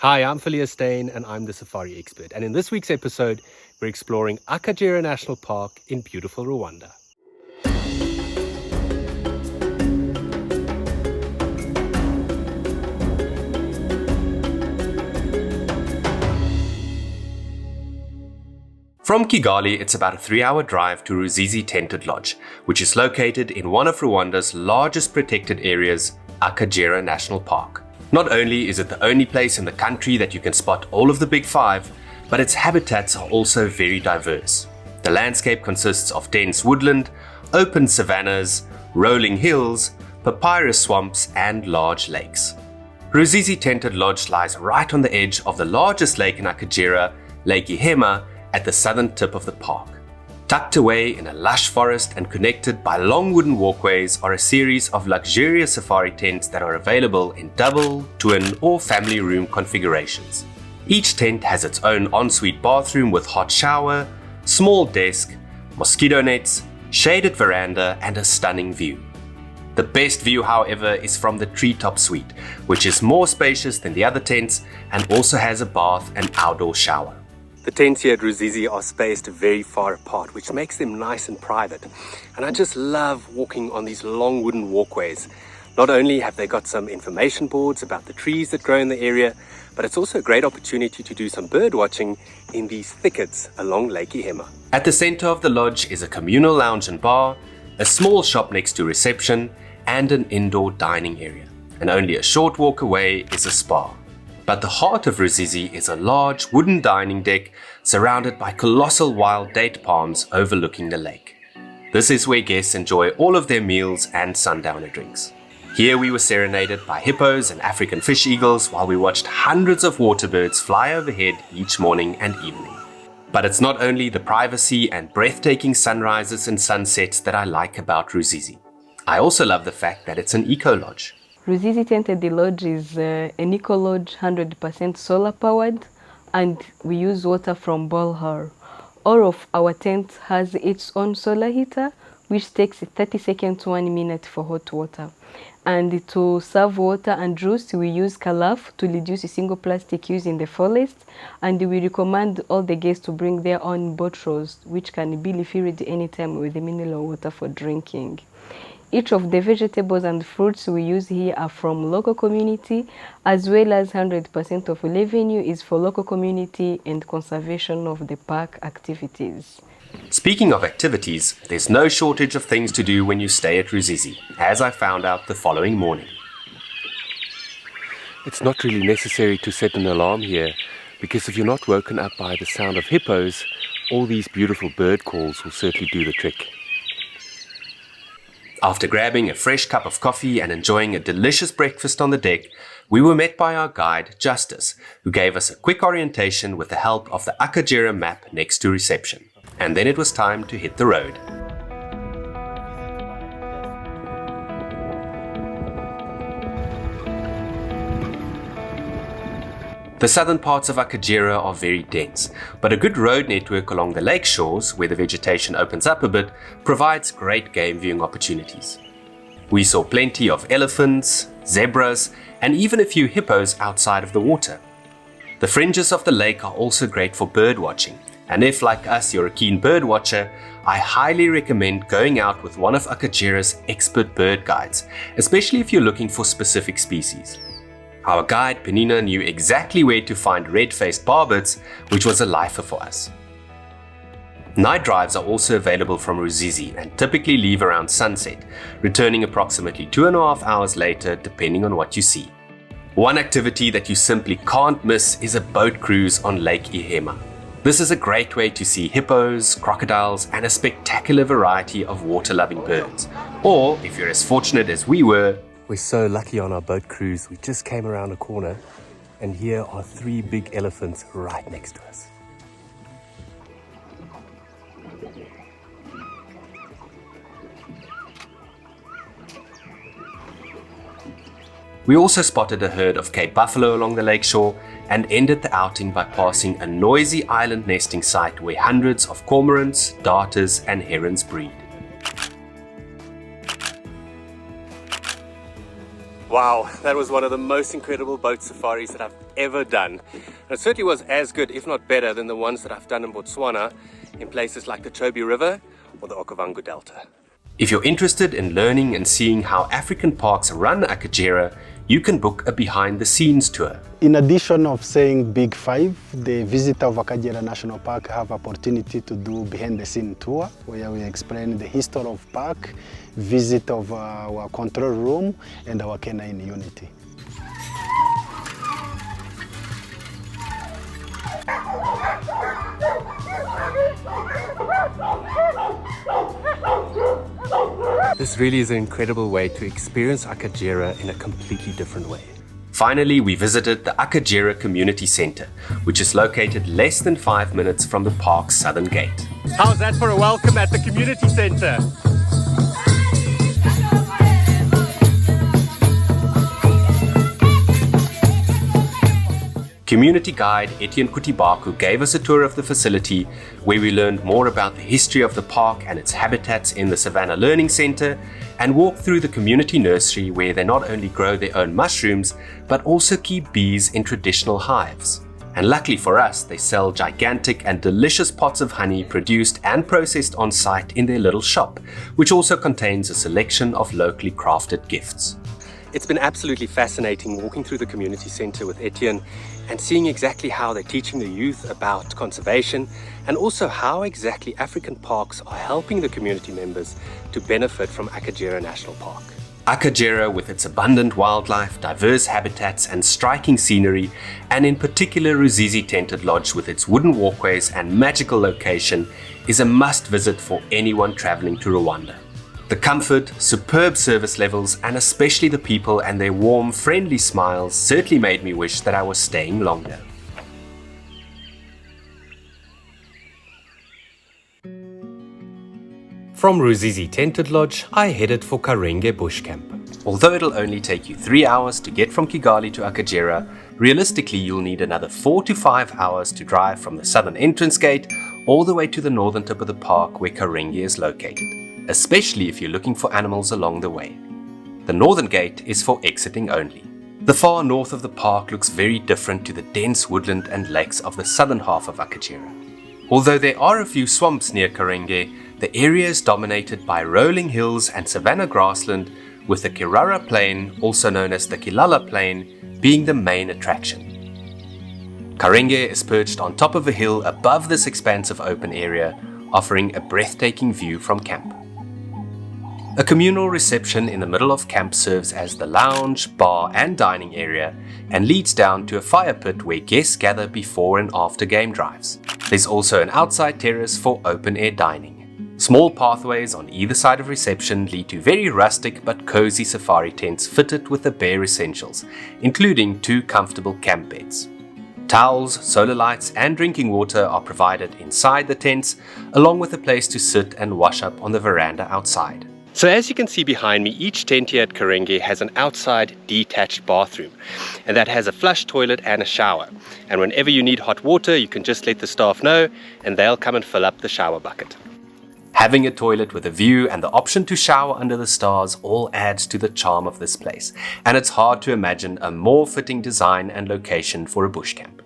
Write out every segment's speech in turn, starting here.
Hi, I'm Phileas Stain and I'm the safari expert. And in this week's episode, we're exploring Akagera National Park in beautiful Rwanda. From Kigali, it's about a 3-hour drive to Ruzizi Tented Lodge, which is located in one of Rwanda's largest protected areas, Akagera National Park. Not only is it the only place in the country that you can spot all of the big five, but its habitats are also very diverse. The landscape consists of dense woodland, open savannas, rolling hills, papyrus swamps, and large lakes. Ruzizi Tented Lodge lies right on the edge of the largest lake in Akagera, Lake Ihema, at the southern tip of the park. Tucked away in a lush forest and connected by long wooden walkways are a series of luxurious safari tents that are available in double, twin, or family room configurations. Each tent has its own ensuite bathroom with hot shower, small desk, mosquito nets, shaded veranda, and a stunning view. The best view, however, is from the treetop suite, which is more spacious than the other tents and also has a bath and outdoor shower. The tents here at Ruzizi are spaced very far apart, which makes them nice and private. And I just love walking on these long wooden walkways. Not only have they got some information boards about the trees that grow in the area, but it's also a great opportunity to do some bird watching in these thickets along Lake Ihema. At the center of the lodge is a communal lounge and bar, a small shop next to reception, and an indoor dining area. And only a short walk away is a spa. But the heart of Ruzizi is a large wooden dining deck surrounded by colossal wild date palms overlooking the lake. This is where guests enjoy all of their meals and sundowner drinks. Here we were serenaded by hippos and African fish eagles while we watched hundreds of waterbirds fly overhead each morning and evening. But it's not only the privacy and breathtaking sunrises and sunsets that I like about Ruzizi. I also love the fact that it's an eco-lodge. Ruzizi Tented Lodge is an eco-lodge 100% solar powered, and we use water from borehole. All of our tent has its own solar heater, which takes 30 seconds to 1 minute for hot water. And to serve water and juice, we use calaf to reduce single plastic use in the forest, and we recommend all the guests to bring their own bottles, which can be refilled anytime with mineral water for drinking. Each of the vegetables and fruits we use here are from local community, as well as 100% of revenue is for local community and conservation of the park activities. Speaking of activities, there's no shortage of things to do when you stay at Ruzizi, as I found out the following morning. It's not really necessary to set an alarm here, because if you're not woken up by the sound of hippos, all these beautiful bird calls will certainly do the trick. After grabbing a fresh cup of coffee and enjoying a delicious breakfast on the deck, we were met by our guide, Justice, who gave us a quick orientation with the help of the Akagera map next to reception. And then it was time to hit the road. The southern parts of Akagera are very dense, but a good road network along the lake shores, where the vegetation opens up a bit, provides great game viewing opportunities. We saw plenty of elephants, zebras, and even a few hippos outside of the water. The fringes of the lake are also great for bird watching, and if, like us, you're a keen bird watcher, I highly recommend going out with one of Akagera's expert bird guides, especially if you're looking for specific species. Our guide, Penina, knew exactly where to find red-faced barbets, which was a lifer for us. Night drives are also available from Ruzizi and typically leave around sunset, returning approximately 2.5 hours later depending on what you see. One activity that you simply can't miss is a boat cruise on Lake Ihema. This is a great way to see hippos, crocodiles, and a spectacular variety of water-loving birds. Or, if you're as fortunate as we were, We're so lucky on our boat cruise. We just came around a corner and here are 3 big elephants right next to us. we also spotted a herd of Cape buffalo along the lakeshore and ended the outing by passing a noisy island nesting site where hundreds of cormorants, darters, and herons breed. Wow, that was one of the most incredible boat safaris that I've ever done. And it certainly was as good, if not better, than the ones that I've done in Botswana in places like the Chobe River or the Okavango Delta. If you're interested in learning and seeing how African parks run Akagera, you can book a behind-the-scenes tour. In addition of saying Big Five, the visitor of Akagera National Park have opportunity to do behind-the-scene tour where we explain the history of park, visit of our control room and our canine unity. This really is an incredible way to experience Akagera in a completely different way. Finally, we visited the Akagera Community Centre, which is located less than 5 minutes from the park's southern gate. How's that for a welcome at the community centre? Community guide Etienne Kutibaku gave us a tour of the facility where we learned more about the history of the park and its habitats in the Savannah Learning Centre, and walked through the community nursery where they not only grow their own mushrooms but also keep bees in traditional hives. And luckily for us, they sell gigantic and delicious pots of honey produced and processed on site in their little shop, which also contains a selection of locally crafted gifts. It's been absolutely fascinating walking through the community centre with Etienne and seeing exactly how they're teaching the youth about conservation and also how exactly African parks are helping the community members to benefit from Akagera National Park. Akagera, with its abundant wildlife, diverse habitats and striking scenery, and in particular Ruzizi Tented Lodge with its wooden walkways and magical location, is a must visit for anyone travelling to Rwanda. The comfort, superb service levels, and especially the people and their warm, friendly smiles certainly made me wish that I was staying longer. From Ruzizi Tented Lodge, I headed for Karenge Bush Camp. Although it'll only take you 3 hours to get from Kigali to Akagera, realistically you'll need another 4 to 5 hours to drive from the southern entrance gate all the way to the northern tip of the park where Karenge is located, especially if you're looking for animals along the way. The northern gate is for exiting only. The far north of the park looks very different to the dense woodland and lakes of the southern half of Akagera. Although there are a few swamps near Karenge, the area is dominated by rolling hills and savanna grassland, with the Kirara Plain, also known as the Kirara Plain, being the main attraction. Karenge is perched on top of a hill above this expansive open area, offering a breathtaking view from camp. A communal reception in the middle of camp serves as the lounge, bar and dining area and leads down to a fire pit where guests gather before and after game drives. There's also an outside terrace for open-air dining. Small pathways on either side of reception lead to very rustic but cozy safari tents fitted with the bare essentials, including 2 comfortable camp beds. Towels, solar lights and drinking water are provided inside the tents, along with a place to sit and wash up on the veranda outside. So as you can see behind me, each tent here at Karenge has an outside detached bathroom, and that has a flush toilet and a shower. And whenever you need hot water, you can just let the staff know and they'll come and fill up the shower bucket. Having a toilet with a view and the option to shower under the stars all adds to the charm of this place, and it's hard to imagine a more fitting design and location for a bush camp.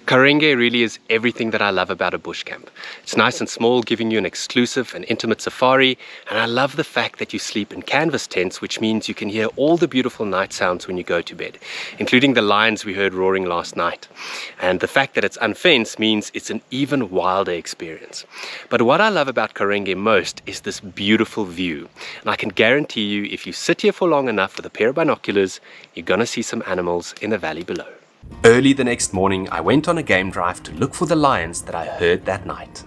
Karenge really is everything that I love about a bush camp. It's nice and small, giving you an exclusive and intimate safari, and I love the fact that you sleep in canvas tents, which means you can hear all the beautiful night sounds when you go to bed, including the lions we heard roaring last night. And the fact that it's unfenced means it's an even wilder experience. But what I love about Karenge most is this beautiful view, and I can guarantee you if you sit here for long enough with a pair of binoculars, you're gonna see some animals in the valley below. Early the next morning, I went on a game drive to look for the lions that I heard that night.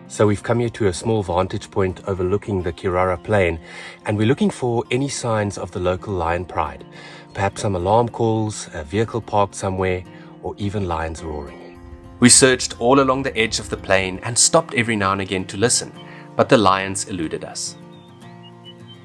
So we've come here to a small vantage point overlooking the Kirara Plain, and we're looking for any signs of the local lion pride. Perhaps some alarm calls, a vehicle parked somewhere, or even lions roaring. We searched all along the edge of the plain and stopped every now and again to listen, but the lions eluded us.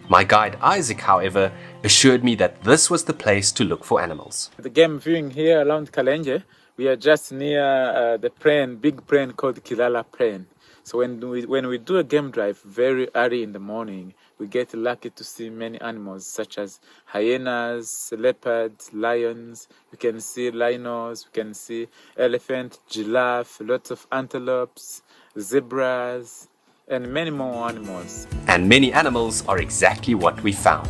My guide Isaac, however, assured me that this was the place to look for animals. The game viewing here around Karenge, we are just near the plain, big plain called Kirara Plain. So when we do a game drive very early in the morning, we get lucky to see many animals such as hyenas, leopards, lions. We can see rhinos, we can see elephant, giraffe, lots of antelopes, zebras, and many more animals. And many animals are exactly what we found.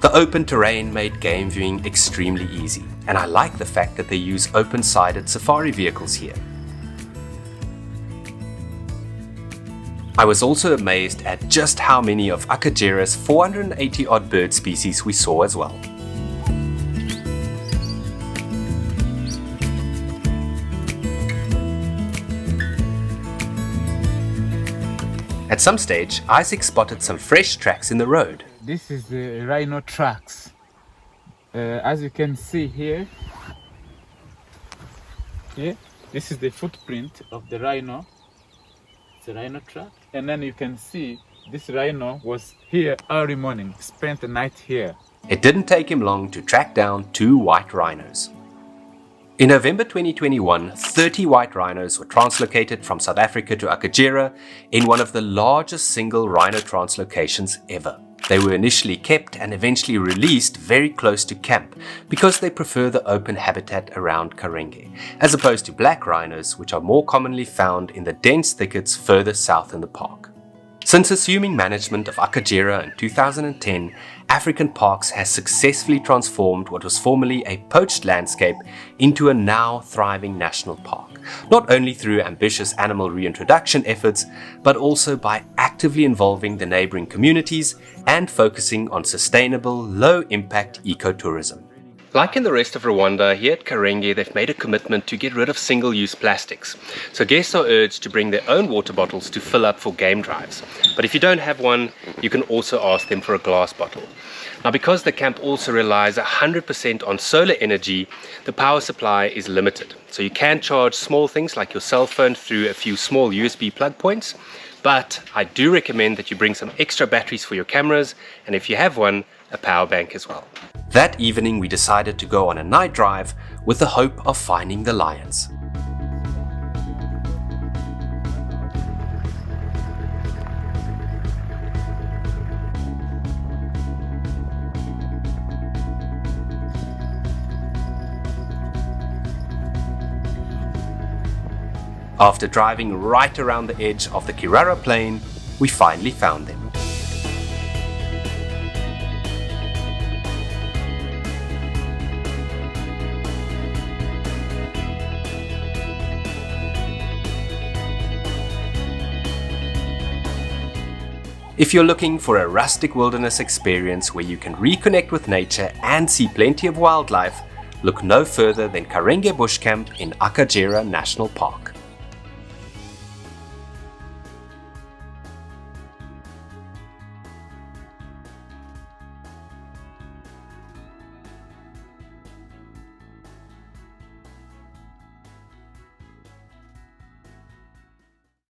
The open terrain made game viewing extremely easy, and I like the fact that they use open-sided safari vehicles here. I was also amazed at just how many of Akagera's 480 odd bird species we saw as well. At some stage, Isaac spotted some fresh tracks in the road. This is the rhino tracks. As you can see here, this is the footprint of the rhino. It's a rhino track. And then you can see this rhino was here early morning, spent the night here. It didn't take him long to track down 2 white rhinos. In November 2021, 30 white rhinos were translocated from South Africa to Akagera in one of the largest single rhino translocations ever. They were initially kept and eventually released very close to camp because they prefer the open habitat around Karenge, as opposed to black rhinos, which are more commonly found in the dense thickets further south in the park. Since assuming management of Akagera in 2010, African Parks has successfully transformed what was formerly a poached landscape into a now thriving national park, not only through ambitious animal reintroduction efforts, but also by actively involving the neighboring communities and focusing on sustainable, low-impact ecotourism. Like in the rest of Rwanda, here at Karenge, they've made a commitment to get rid of single-use plastics. So guests are urged to bring their own water bottles to fill up for game drives. But if you don't have one, you can also ask them for a glass bottle. Now, because the camp also relies 100% on solar energy, the power supply is limited. So you can charge small things like your cell phone through a few small USB plug points. But I do recommend that you bring some extra batteries for your cameras, and if you have one, a power bank as well. That evening we decided to go on a night drive with the hope of finding the lions. After driving right around the edge of the Kirara Plain, we finally found them. If you're looking for a rustic wilderness experience where you can reconnect with nature and see plenty of wildlife, look no further than Karenge Bush Camp in Akagera National Park.